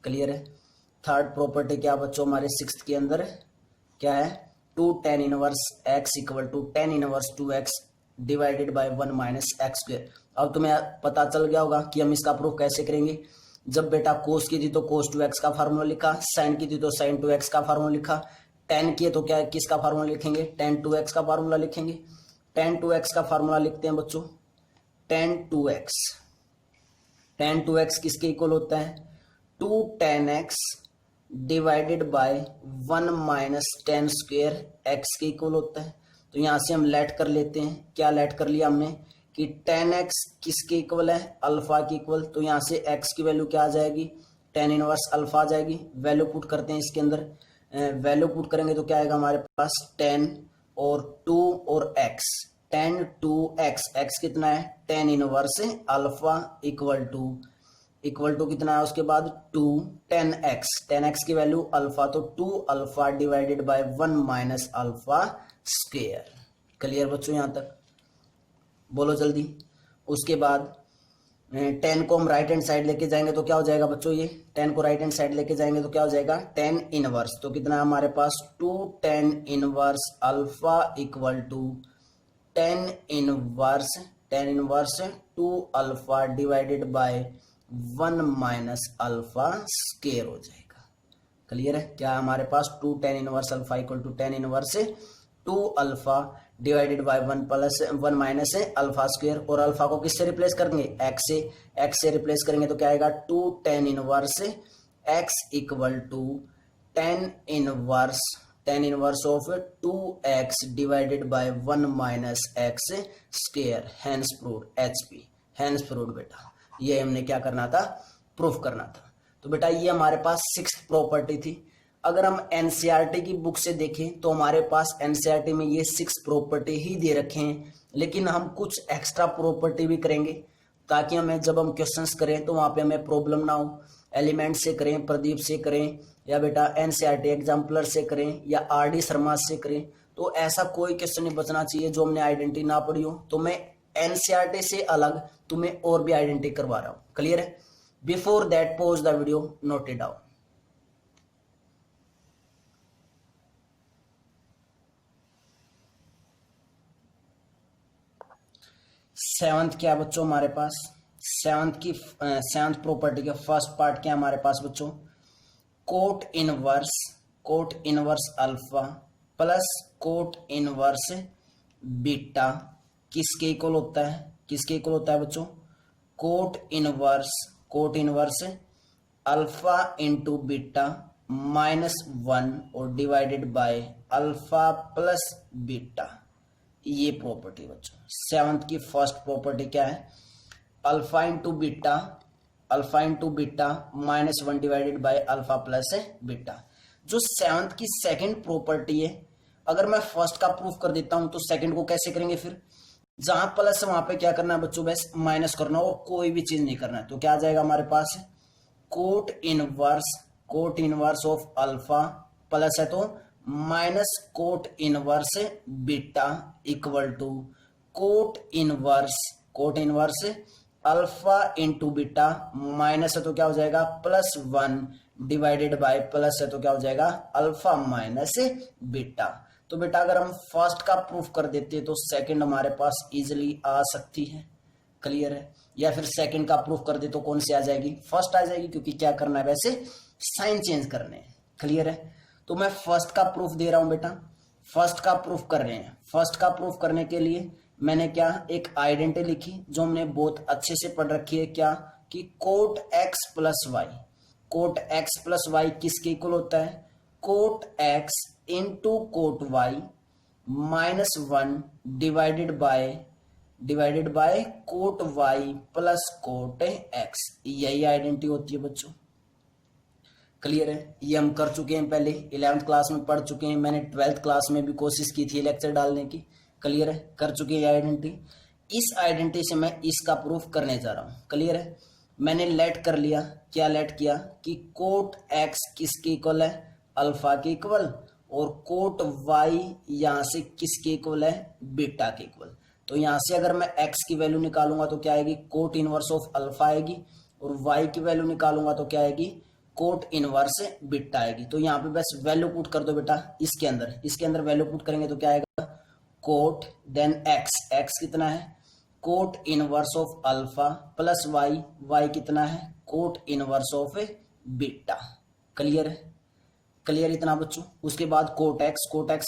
Clear है। थर्ड प्रॉपर्टी क्या बच्चों हमारे सिक्स्थ के अंदर क्या है, two tan inverse x equal to tan inverse two x divided by one minus x square. अब तुम्हें पता चल गया होगा कि हम इसका प्रूफ कैसे करेंगे। जब बेटा कोस की थी तो कोस टू एक्स का फार्मूला लिखा, साइन की थी तो साइन टू एक्स का फार्मूला लिखा, टेन की है तो क्या किसका फार्मूला लिखेंगे, टेन टू एक्स का फार्मूला लिखेंगे। टेन टू एक्स का फार्मूला लिखते हैं बच्चों, टेन टू एक्स किसके इक्वल होता है, two tan x divided by one minus tan square x के इक्वल होता है। तो यहां से हम लेट कर लेते हैं, क्या लेट कर लिया हमने कि टेन एक्स किसके इक्वल है, अल्फा के इक्वल, तो यहां से एक्स की वैल्यू क्या आ जाएगी, टेन इनवर्स अल्फा आ जाएगी। वैल्यू पुट करते हैं इसके अंदर, वैल्यू पुट करेंगे तो क्या आएगा हमारे पास 10 और 2 और x, 10 2x, x कितना है 10 इनवर्स अल्फा इक्वल टू कितना है उसके बाद 2 10x की वैल्यू अल्फा, तो 2 alpha divided by 1 minus alpha square. Clear बच्चों यहां तक, बोलो जल्दी। उसके बाद 10 को हम राइट हैंड साइड लेके जाएंगे तो क्या हो जाएगा बच्चों, ये 10 को राइट हैंड साइड लेके जाएंगे तो क्या हो जाएगा 10 इनवर्स, तो कितना है हमारे पास 2 10 inverse alpha equal to 10 inverse 2 alpha divided by 1 minus alpha square हो जाएगा। क्लियर है, क्या हमारे पास 2 10 inverse alpha equal to 10 inverse 2 alpha divided by 1 minus alpha square, और अल्फा को किससे रिप्लेस करेंगे x से रिप्लेस करेंगे तो क्या आएगा 2 10 inverse x equal to 10 inverse of 2x divided by 1 minus x square, hence proved HP, hence proved बेटा। ये हमने क्या करना था, प्रूफ करना था। तो बेटा ये हमारे पास 6th प्रॉपर्टी थी। अगर हम एनसीईआरटी की बुक से देखें तो हमारे पास एनसीईआरटी में ये 6 प्रॉपर्टी ही दे रखे हैं, लेकिन हम कुछ एक्स्ट्रा प्रॉपर्टी भी करेंगे ताकि हमें जब हम क्वेश्चंस करें तो वहां पे हमें प्रॉब्लम ना हो। एलिमेंट से करें, प्रदीप से करें, या बेटा एनसीईआरटी एग्जाम्पलर से करें, या आरडी शर्मा से करें, तो ऐसा कोई क्वेश्चन नहीं बचना चाहिए जो हमने आइडेंटिटी ना पढ़ी हो। तो मैं एनसीईआरटी से अलग तुम्हें और भी आइडेंटिटी करवा रहा हूं। क्लियर है, before that pause the video, note it down. 7th क्या बच्चों हमारे पास, 7th प्रॉपर्टी का फर्स्ट पार्ट क्या हमारे पास बच्चों, coat inverse alpha plus cot inverse beta किसके इक्वल होता है बच्चों, coat inverse alpha into beta -1 और divided by alpha plus beta. ये प्रॉपर्टी बच्चों 7th की फर्स्ट प्रॉपर्टी क्या है, alpha into beta -1 divided by alpha plus beta. जो 7th की सेकंड प्रॉपर्टी है, अगर मैं फर्स्ट का प्रूफ कर देता हूं तो सेकंड को कैसे करेंगे, फिर जहां प्लस है वहां पे क्या करना है बच्चों, बस माइनस करना और कोई भी चीज नहीं करना है। तो क्या आ जाएगा हमारे पास, cot inverse of alpha plus है तो minus cot inverse beta equal to cot inverse alpha into beta minus है तो क्या हो जाएगा +1 डिवाइडेड बाय प्लस है तो क्या हो जाएगा अल्फा माइनस बीटा। तो बेटा अगर हम फर्स्ट का प्रूफ कर देते हैं तो सेकंड हमारे पास इजीली आ सकती है। क्लियर है, या फिर सेकंड का प्रूफ कर दे तो कौन सी आ जाएगी, फर्स्ट आ जाएगी, क्योंकि क्या करना है वैसे साइन चेंज करने हैं। क्लियर है, तो मैं फर्स्ट का प्रूफ दे रहा हूं बेटा, फर्स्ट का प्रूफ कर रहे हैं। फर्स्ट का प्रूफ करने के लिए मैंने क्या एक आइडेंटिटी लिखी जो हमने बहुत अच्छे से पढ़ रखी है, क्या कि कोट x प्लस वाई किसके इक्वल होता है, cot x into cot y -1 divided by cot y plus cot x। यही आइडेंटिटी होती है बच्चों। क्लियर है, ये हम कर चुके हैं, पहले 11th क्लास में पढ़ चुके हैं, मैंने 12th क्लास में भी कोशिश की थी लेक्चर डालने की। क्लियर है, कर चुके हैं आइडेंटिटी। इस आइडेंटिटी से मैं इसका प्रूफ करने जा रहा हूं। क्लियर है, मैंने लेट कर लिया, क्या लेट किया कि कोट x किसके इक्वल है, अल्फा के इक्वल, और कोट y यहां से किसके इक्वल है, बीटा के इक्वल। तो यहां से अगर मैं x की वैल्यू निकालूंगा तो क्या आएगी, कोट इनवर्स ऑफ अल्फा आएगी, और y की वैल्यू निकालूंगा तो क्या आएगी, कोट इनवर्स बीटा आएगी। तो यहाँ पे बस वैल्यू पुट कर दो बेटा, इसके अंदर वैल्यू पुट करेंगे तो क्या आएगा, कोट देन x कितना है, cot inverse of alpha plus y कितना है, cot inverse of beta. Clear है, क्लियर इतना बच्चों। उसके बाद कोट x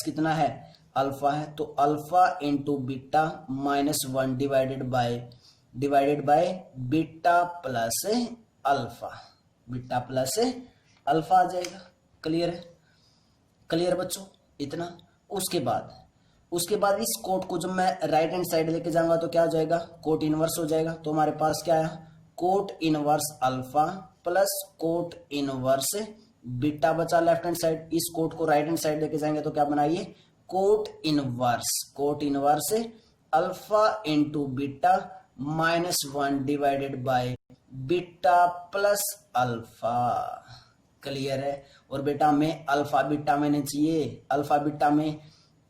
कितना है, अल्फा है, तो alpha into beta -1 divided by beta plus alpha आ जाएगा। क्लियर है, क्लियर बच्चों इतना। उसके बाद इस कोट को जब मैं राइट हैंड साइड लेके जाऊंगा तो क्या हो जाएगा, कोट इनवर्स हो जाएगा। तो हमारे पास क्या आया, cot inverse alpha plus cot inverse beta बचा लेफ्ट हैंड साइड, इस कोट को राइट हैंड साइड लेके जाएंगे तो क्या बनाइए, coat inverse alpha into beta -1 divided by beta plus alpha. Clear है। और बेटा हमें अल्फा बीटा में नहीं चाहिए, अल्फा बीटा में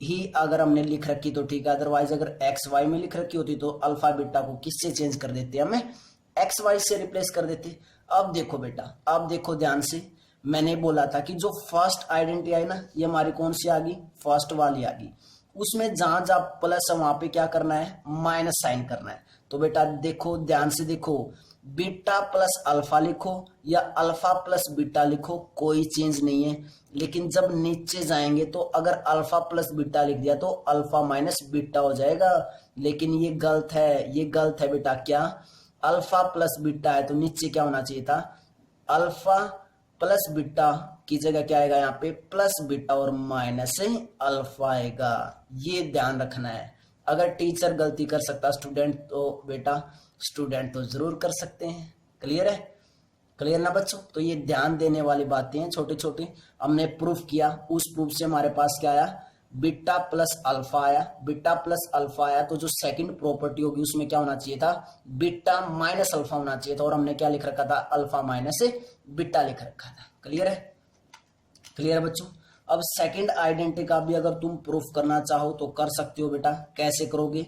ही अगर हमने लिख रखी तो ठीक है, अदरवाइज अगर एक्स वाई में लिख रखी होती तो अल्फा बीटा को किससे चेंज कर देते, हमें एक्स वाई से रिप्लेस कर देते। अब देखो बेटा, अब देखो ध्यान से, मैंने बोला था कि जो फर्स्ट आइडेंटिटी आई ना, ये हमारी कौन सी आ गई, फर्स्ट वाली आ गई, उसमें जहां जहां प्लस है वहां पे क्या करना है, माइनस साइन करना है। तो बेटा देखो ध्यान से देखो, बीटा प्लस अल्फा लिखो या अल्फा प्लस बीटा लिखो, कोई चेंज नहीं है। लेकिन जब नीचे जाएंगे तो अगर अल्फा प्लस बीटा लिख दिया तो अल्फा माइनस बीटा हो जाएगा, लेकिन ये गलत है, ये गलत है बेटा। क्या, अल्फा प्लस बीटा है तो नीचे क्या होना चाहिए था, अल्फा प्लस बीटा की जगह क्या आएगा यहाँ पे, प्लस बीटा और माइनस अल्फा आएगा। ये ध्यान रखना है। अगर टीचर गलती कर सकता स्टूडेंट तो बेटा स्टूडेंट तो जरूर कर सकते हैं। क्लियर है, क्लियर ना बच्चों। तो ये ध्यान देने वाली बातें हैं छोटी छोटी। हमने प्रूफ किया, उस प्रूफ से हमारे पास क्या आया, बीटा प्लस अल्फा आया। बीटा प्लस अल्फा आया तो जो सेकंड प्रॉपर्टी होगी उसमें क्या होना चाहिए था, बीटा माइनस अल्फा होना चाहिए था, और हमने क्या लिख रखा था, अल्फा माइनस बीटा लिख रखा था। क्लियर है, क्लियर है बच्चों। अब सेकंड आइडेंटिटी का भी अगर तुम प्रूफ करना चाहो तो कर सकते हो बेटा। कैसे करोगे,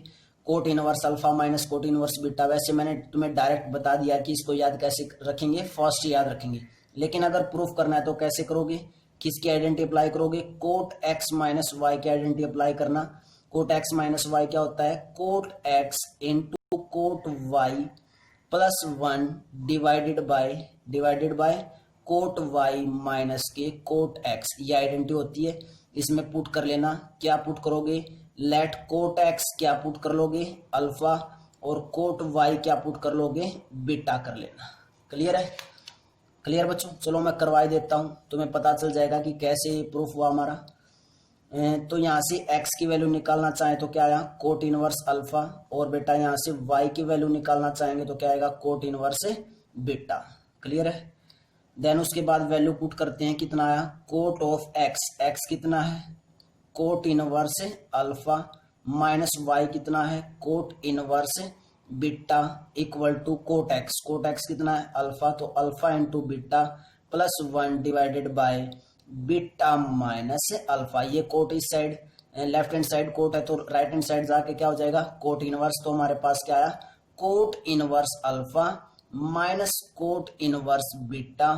coat inverse alpha minus cot inverse beta. वैसे मैंने तुम्हें डायरेक्ट बता दिया कि इसको याद कैसे रखेंगे, फर्स्ट याद रखेंगे। लेकिन अगर प्रूफ करना है तो कैसे करोगे, किसकी आइडेंटिटी अप्लाई करोगे, कोट एक्स माइनस वाई की आइडेंटिटी अप्लाई करना। कोट एक्स माइनस वाई क्या होता है, cot x into cot y plus 1 divided by cot y minus के कोट एक्स, ये आइडेंटिटी होती है। इसमें पुट कर लेना, क्या पुट करोगे, लेट कोट एक्स क्या पुट कर लोगे, अल्फा, और कोट वाई क्या पुट कर लोगे, बीटा कर लेना। क्लियर है, क्लियर बच्चों। चलो मैं करवाई देता हूं, तुम्हें पता चल जाएगा कि कैसे प्रूफ हुआ हमारा। तो यहाँ से x की वैल्यू निकालना चाहें तो क्या आया, कोट इनवर्स अल्फा, और बेटा यहाँ से y की वैल्यू निकालना चाहेंगे तो क्या आएगा, कोट इनवर्स बीटा। क्लियर है। देन उसके बाद वैल्यू पुट करते हैं, कितना आया, कोट ऑफ x कितना है, cot inverse alpha, minus y कितना है, cot inverse beta, equal to cot x कितना है, अल्फा, तो alpha into beta plus 1 divided by beta minus alpha. ये कोट इस side, left hand side cot है तो राइट हैंड साइड जाके क्या हो जाएगा, कोट इनवर्स। तो हमारे पास क्या आया, cot inverse alpha minus cot inverse beta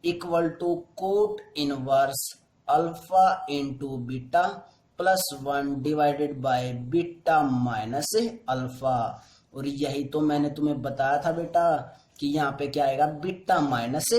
equal to cot inverse alpha into beta plus 1 divided by beta minus alpha. और यही तो मैंने तुम्हें बताया था बेटा कि यहाँ पे क्या आएगा, बीटा माइनस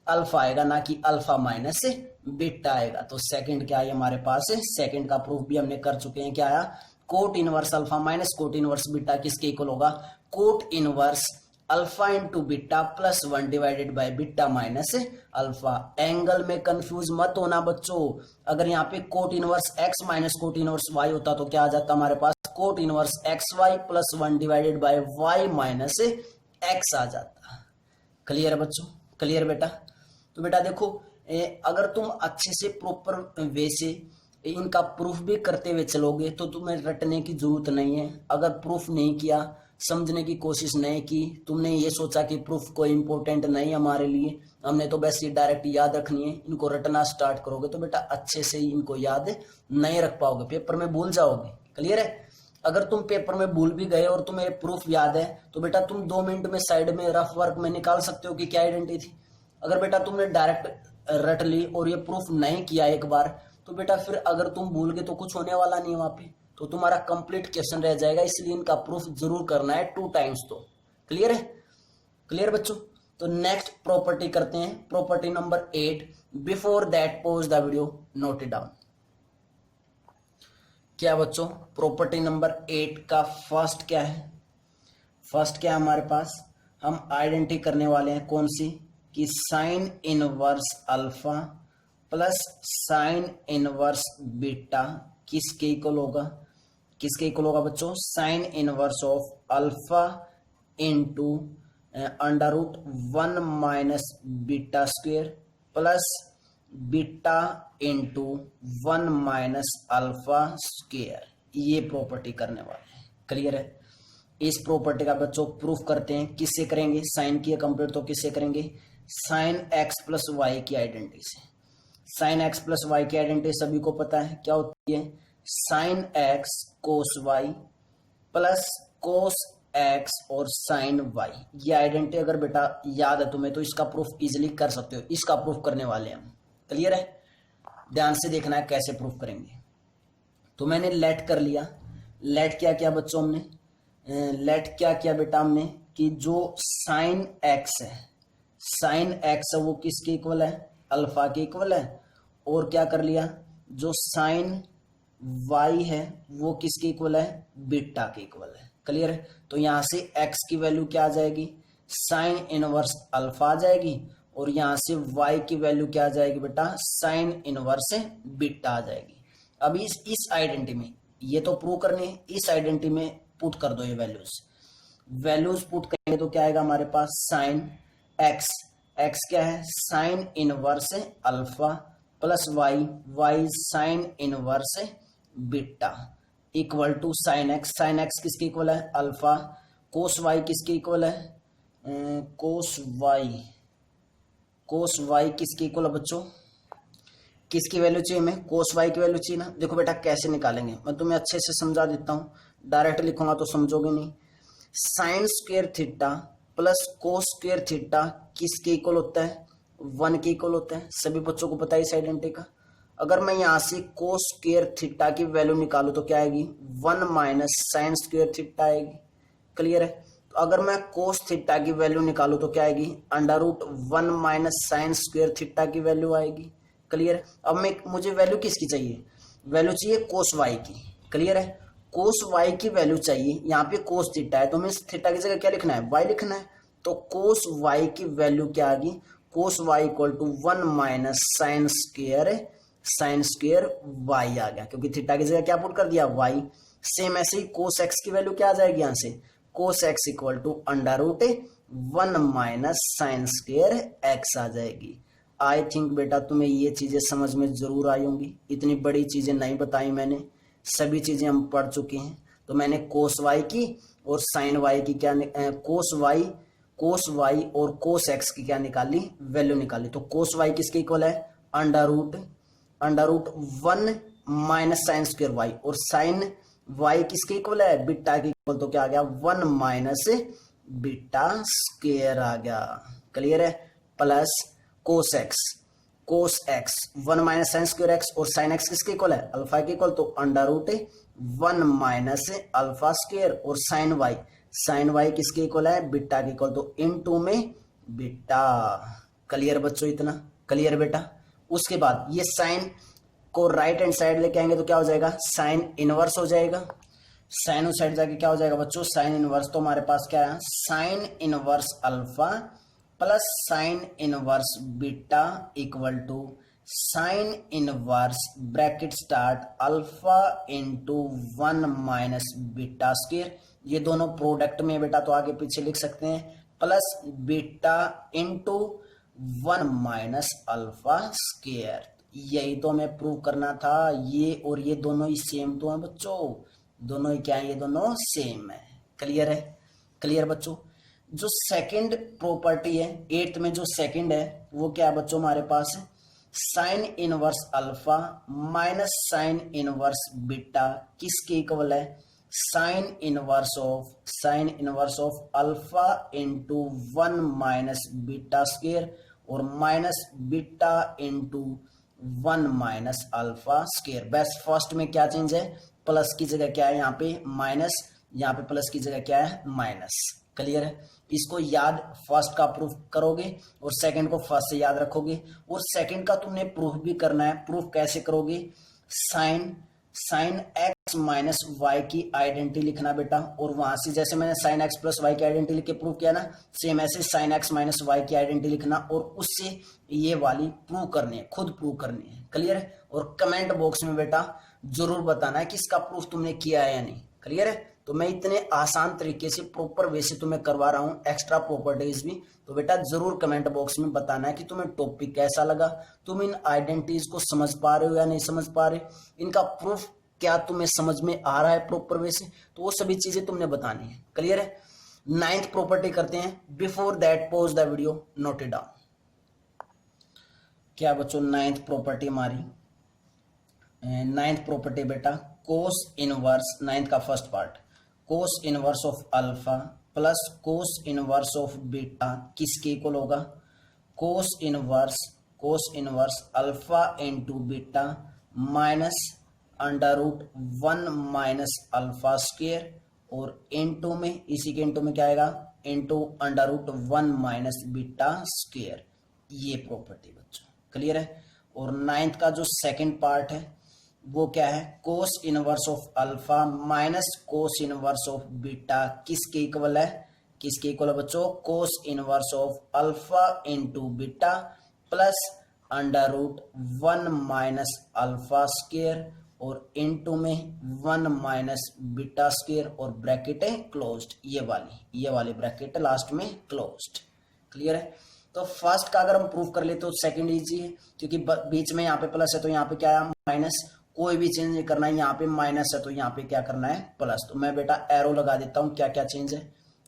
अल्फा आएगा, ना कि अल्फा माइनस बीटा आएगा। तो सेकंड क्या है हमारे पास, सेकंड का प्रूफ भी हमने कर चुके हैं। क्या आया, cot inverse alpha minus cot inverse beta किसके इक्वल होगा, cot inverse alpha into beta plus 1 divided by beta minus alpha. Angle में कंफ्यूज मत होना बच्चों। अगर यहाँ पे cot inverse x minus cot inverse y होता तो क्या आ जाता हमारे पास, cot inverse x y plus 1 divided by y minus x आ जाता। क्लियर है बच्चों, क्लियर बेटा। तो बेटा देखो, अगर तुम अच्छे से प्रॉपर वे से इनका प्रूफ भी करते हुए चलोगे तो तुम्हें रटने की जरूरत नहीं है। अगर प्रूफ नहीं किया, समझने की कोशिश नहीं की, तुमने ये सोचा कि प्रूफ कोई इंपॉर्टेंट नहीं हमारे लिए, हमने तो बस ये डायरेक्ट याद रखनी है, इनको रटना स्टार्ट करोगे तो बेटा अच्छे से ही इनको याद नहीं रख पाओगे, पेपर में भूल जाओगे। क्लियर है। अगर तुम पेपर में भूल भी गए और तुम्हें प्रूफ याद है तो बेटा तुम 2 मिनट में साइड में रफ वर्क में निकाल सकते हो कि क्या आइडेंटिटी थी। अगर बेटा तुमने डायरेक्ट रट ली और ये प्रूफ नहीं किया एक बार तो बेटा फिर अगर तुम भूल गए तो कुछ होने वाला नहीं है वहां पे, तो तुम्हारा कंप्लीट क्वेश्चन रह जाएगा। इसलिए इनका प्रूफ जरूर करना है 2 टाइम्स। तो क्लियर है, क्लियर बच्चों। तो नेक्स्ट प्रॉपर्टी करते हैं, property number 8। Before that pause the video, note it down. क्या बच्चों, प्रॉपर्टी नंबर 8 का फर्स्ट क्या है, फर्स्ट क्या है हमारे पास, हम आइडेंटिटी करने वाले हैं कौन सी, कि sine inverse alpha plus sine inverse beta किसके इक्वल होगा, किसके इक्वल होगा बच्चों, sine inverse of alpha into under root 1 minus beta square plus beta into 1 minus alpha square, ये प्रॉपर्टी करने वाले हैं। क्लियर है? इस प्रॉपर्टी का बच्चों प्रूफ करते हैं। किससे करेंगे? साइन की कंप्लीट तो किससे करेंगे? साइन एक्स प्लस वाई की आइडेंटिटी से। साइन एक्स प्लस वाई की आइडेंटिटी सभी को पता है क्या होती है? Sine x cos y plus cos x और साइन वाई। ये आइडेंटिटी अगर बेटा याद है तुम्हें तो इसका प्रूफ इजिली कर सकते हो। इसका प्रूफ करने वाले हम। क्लियर है? ध्यान से देखना है कैसे प्रूफ करेंगे। तो मैंने लेट कर लिया। लेट क्या किया बच्चों हमने? लेट क्या किया बेटा हमने कि जो साइन एक्स है, साइन एक्स है वो किसके इक्वल है? अल्फा के इक्वल है। और क्या कर लिया? जो साइन वाई है वो किसके इक्वल है? बीटा के इक्वल है। क्लियर है? तो यहां से एक्स की वैल्यू क्या आ जाएगी? साइन इनवर्स अल्फा आ जाएगी। और यहां से y की वैल्यू क्या आ जाएगी बेटा? साइन इनवर्स बीटा आ जाएगी। अब इस आइडेंटिटी में ये तो प्रूव करनी है, इस आइडेंटिटी में पुट कर दो ये वैल्यूज पुट करेंगे तो क्या आएगा हमारे पास? साइन एक्स, एक्स क्या है? Sine inverse alpha plus y sine inverse beta equal to sine x. Sine x किसके इक्वल है? अल्फा। कोस वाई किसके इक्वल है? कोस वाई किसके इक्वल है बच्चों? किसकी वैल्यू चाहिए हमें? कोस वाई की वैल्यू चाहिए ना। देखो बेटा कैसे निकालेंगे, मैं तुम्हें अच्छे से समझा देता हूँ। डायरेक्ट लिखूंगा तो समझोगे नहीं। Sign square theta plus cos square theta किसके इक्वल होता है? 1 के इक्वल होता है। सभी बच्चों को पता है इस आइडेंटिटी का। अगर मैं यहां से कोस स्क्वायर थीटा की वैल्यू निकालू तो क्या आएगी? 1 माइनस साइन स्क्वायर थीटा आएगी। क्लियर है? तो अगर मैं कोस थीटा की वैल्यू निकालू तो क्या आएगी? Under root 1 minus sine square theta की वैल्यू आएगी। क्लियर है? अब मुझे वैल्यू किसकी चाहिए? वैल्यू चाहिए कोस वाई की। क्लियर है? कोस वाई की वैल्यू चाहिए। यहाँ पे कोस थीटा है तो हमें थीटा की जगह क्या लिखना है? वाई लिखना है। तो कोस वाई की वैल्यू क्या आ गई? Cos y equal to 1 minus sine square y आ गया, क्योंकि थीटा की जगह क्या पुट कर दिया? वाई। सेम ऐसे ही कोस एक्स की वैल्यू क्या आ जाएगी यहाँ से? Cos x equal to under root 1 minus sine square x आ जाएगी। आई थिंक बेटा तुम्हें ये चीजें समझ में जरूर आई होंगी। इतनी बड़ी चीजें नहीं बताई मैंने, सभी चीजें हम पढ़ चुके हैं। तो मैंने कोस वाई की और साइन वाई की क्या कोस वाई और कोस एक्स की क्या निकाली? वैल्यू निकाली। तो कोस वाई किसके इक्वल है? Under root 1 minus sine square y. और साइन वाई किसके इक्वल है? बीटा के इक्वल। तो क्या आ गया? 1 माइनस बीटा स्क्वायर आ गया। क्लियर है? Plus cos x 1 minus sine square x और साइन एक्स किसके इक्वल है? अल्फा के इक्वल। तो under root 1 minus alpha square और साइन वाई किसके इक्वल है? बीटा के इक्वल। तो इन टू में बीटा। क्लियर बच्चों? इतना क्लियर बेटा? उसके बाद ये साइन को राइट हैंड साइड लेके आएंगे तो क्या हो जाएगा? साइन इनवर्स हो जाएगा। साइन उस साइड जाके क्या हो जाएगा बच्चों? Sine inverse. तो हमारे पास क्या है? Sine inverse alpha plus sine inverse beta equal to sine inverse bracket start alpha into 1 minus beta square. ये दोनों प्रोडक्ट में बेटा तो आगे पीछे लिख सकते हैं। Plus beta into 1 minus alpha square. यही तो हमें प्रूव करना था। ये और ये दोनों ही सेम तो है बच्चों। दोनों ही क्या है? ये दोनों सेम है। क्लियर है? क्लियर बच्चों? जो सेकंड प्रॉपर्टी है 8th में, जो सेकंड है वो क्या है बच्चों हमारे पास? Sine inverse alpha minus sine inverse beta किसके इक्वल है? Sine inverse of alpha into 1 minus beta square और minus beta into 1 minus alpha square. बस फर्स्ट में क्या चेंज है? प्लस की जगह क्या है यहाँ पे? माइनस। यहाँ पे प्लस की जगह क्या है? माइनस। क्लियर है? इसको याद फर्स्ट का प्रूफ करोगे और सेकंड को फर्स्ट से याद रखोगे। और सेकंड का तुमने प्रूफ भी करना है। प्रूफ कैसे करोगे? साइन एक्स माइनस वाई की आइडेंटिटी लिखना बेटा। और वहां से जैसे मैंने साइन एक्स प्लस वाई की आइडेंटिटी लिख के प्रूव किया ना, सेम ऐसे साइन एक्स माइनस वाई की आइडेंटिटी लिखना और उससे ये वाली प्रूव करनी है, खुद प्रूव करनी है। क्लियर है? और कमेंट बॉक्स में बेटा जरूर बताना है कि इसका प्रूफ तुमने किया है या नहीं। क्लियर है। तो मैं इतने आसान तरीके से प्रॉपर वे से तुम्हें करवा रहा हूँ, एक्स्ट्रा प्रॉपर्टीज भी। तो बेटा जरूर कमेंट बॉक्स में बताना है कि तुम्हें टॉपिक कैसा लगा, तुम इन आइडेंटिटीज को समझ पा रहे हो या नहीं समझ पा रहे, इनका प्रूफ क्या तुम्हें समझ में आ रहा है प्रॉपर वे से, तो वो सभी चीजें तुमने बतानी है। क्लियर है। 9th प्रॉपर्टी करते हैं। Before that pause the video, note it down. क्या बच्चों 9th प्रॉपर्टी हमारी, 9th प्रॉपर्टी बेटा कोस इनवर्स, 9th का first part, cos inverse of alpha plus cos inverse of beta किसके इक्वल होगा, cos inverse alpha into beta minus under root 1 minus alpha square, और इंटू में, इसी के इंटू में क्या आएगा, into under root 1 minus beta square. ये प्रॉपर्टी बच्चों क्लियर है। और 9th का जो सेकंड पार्ट है वो क्या है, cos inverse of alpha minus cos inverse of beta किसके इक्वल है, किसके इक्वल है बच्चों, cos inverse of alpha into beta plus under root 1 minus alpha square, और इंटू में 1 माइनस बीटा स्क्वेयर, और ब्रैकेट है क्लोज्ड, ये वाली ब्रैकेट लास्ट में क्लोज्ड। क्लियर है। तो फर्स्ट का अगर हम प्रूफ कर ले तो सेकंड इजी है, क्योंकि बीच में यहाँ पे प्लस है तो यहाँ पे क्या है माइनस, कोई भी चेंज नहीं करना है, यहाँ पे माइनस है तो यहाँ पे क्या करना है प्लस। तो मैं बेटा एरो लगा देता हूँ, क्या क्या चेंज है,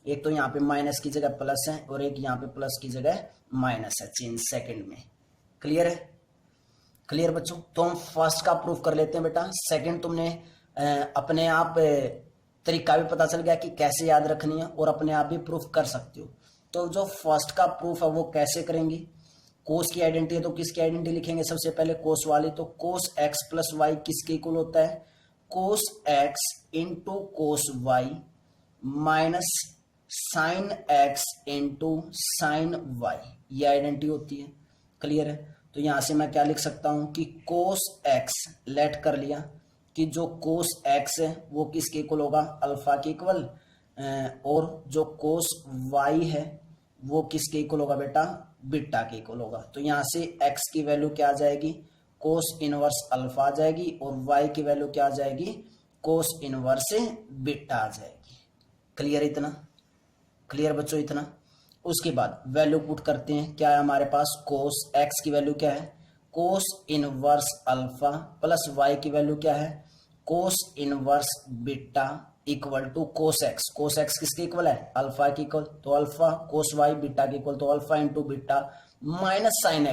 एक तो यहाँ पे माइनस की जगह प्लस है, और एक यहाँ पे प्लस की जगह माइनस है, चेंज सेकंड में। क्लियर है। क्लियर बच्चों। तो हम फर्स्ट का प्रूफ कर लेते हैं बेटा। सेकंड तुमने अपने आप तरीका भी पता चल गया कि कैसे याद रखनी है, और अपने आप भी प्रूफ कर सकते हो। तो जो फर्स्ट का प्रूफ है वो कैसे करेंगे, कोस की आइडेंटिटी है तो किसकी आइडेंटिटी लिखेंगे, सबसे पहले कोस वाली। तो कोस एक्स प्लस वाई किसके इक्वल होता है, cos x into cos y minus sine x into sine y, ये आइडेंटिटी होती है। क्लियर है। तो यहां से मैं क्या लिख सकता हूं कि कोस एक्स लेट कर लिया कि जो कोस एक्स है वो किसके इक्वल होगा, अल्फा के इक्वल, और जो कोस वाई है वो किसके इक्वल होगा बेटा, बीटा के इक्वल होगा। तो यहां से x की वैल्यू क्या आ जाएगी, कोस इनवर्स अल्फा आ जाएगी, और y की वैल्यू क्या आ जाएगी, कोस इनवर्स बीटा आ जाएगी। क्लियर इतना, क्लियर बच्चों इतना। उसके बाद वैल्यू पुट करते हैं, क्या है हमारे पास, कोस x की वैल्यू क्या है, cos inverse alpha plus y की वैल्यू क्या है, cos inverse beta equal to cos x किसके इक्वल है, अल्फा के इक्वल। तो अल्फा कोस वाई बीटा के इक्वल, तो alpha into beta minus sine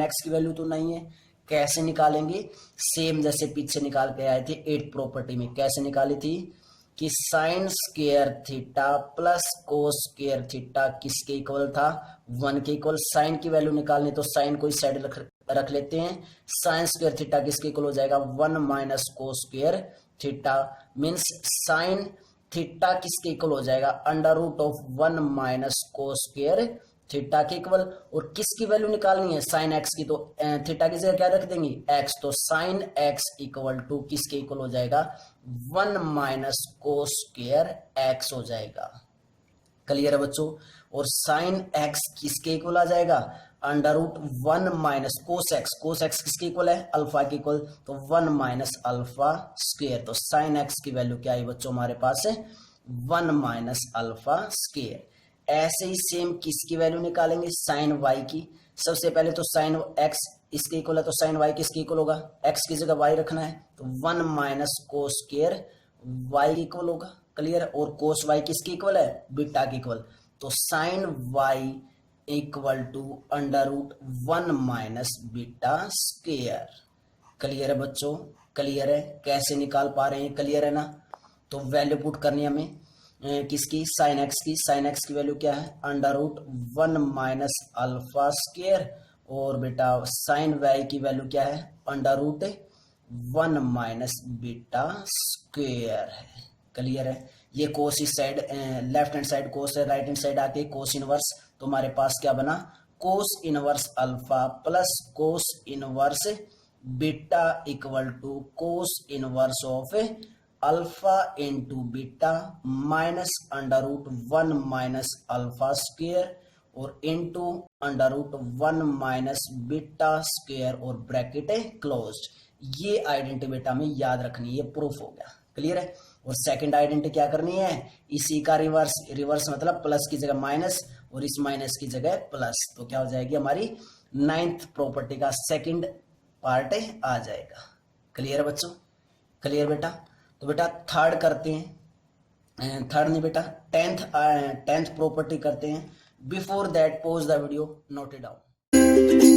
x की वैल्यू तो नहीं है, कैसे निकालेंगे, सेम जैसे पीछे निकाल के आए थे 8th प्रॉपर्टी में। कैसे निकाली थी कि sign square theta plus cos square theta किसके इक्वल था, 1 के इक्वल। साइन की वैल्यू निकालनी तो साइन को इस साइड रख लेते हैं, साइन स्क्वायर थीटा किसके इक्वल हो जाएगा, 1 minus cos square theta, means sine theta किसके इक्वल हो जाएगा, under root of 1 minus cos square theta के इक्वल। और किसकी वैल्यू निकालनी है, साइन एक्स की, तो थीटा की जगह क्या रख देंगे, एक्स। तो साइन एक्स इक्वल टू किसके इक्वल हो जाएगा, 1 माइनस कोस स्क्वायर एक्स हो जाएगा। क्लियर है बच्चों। और साइन एक्स किसके इक्वल आ जाएगा, under root 1 minus cos x किसके इक्वल है, अल्फा के इक्वल, तो 1 माइनस अल्फा स्क्वायर। तो साइन एक्स की वैल्यू क्या आई बच्चों हमारे पास है, 1 माइनस अल्फा स्क्वायर। ऐसे ही सेम किसकी वैल्यू निकालेंगे, साइन वाई की। सबसे पहले तो साइन एक्स इसके इक्वल है, तो साइन वाई किसके इक्वल होगा, एक्स की जगह वाई रखना है, तो 1 minus cos square y equal होगा। क्लियर। और कोस वाई किसके इक्वल है, बीटा के इक्वल, तो sine y equal to under root 1 minus beta square. Clear है बच्चों, क्लियर है, कैसे निकाल पा रहे हैं, क्लियर है ना। तो वैल्यू पुट करनी है हमें किसकी, साइन एक्स की। साइन एक्स की वैल्यू क्या है, under root 1 minus alpha square, और बेटा साइन वाई की वैल्यू क्या है, under root 1 minus beta square है। क्लियर है। ये कोस इस side, left hand side cos है, राइट हैंड साइड आके कोस इनवर्स, तो हमारे पास क्या बना, cos inverse alpha plus cos inverse beta equal to cos inverse of alpha into beta minus under root 1 minus alpha square, और into under root 1 minus beta square, और ब्रैकेट है क्लोज्ड। ये आइडेंटिटी बेटा हमें याद रखनी है, ये प्रूफ हो गया, क्लियर है। और सेकंड आइडेंटिटी क्या करनी है, इसी का रिवर्स, रिवर्स मतलब प्लस की जगह माइनस और इस माइनस की जगह प्लस, तो क्या हो जाएगी हमारी 9th प्रॉपर्टी का सेकंड पार्ट आ जाएगा। क्लियर है बच्चों, क्लियर बेटा। तो बेटा थर्ड करते हैं, थर्ड नहीं बेटा 10th प्रॉपर्टी करते हैं। Before that pause the video, note it down.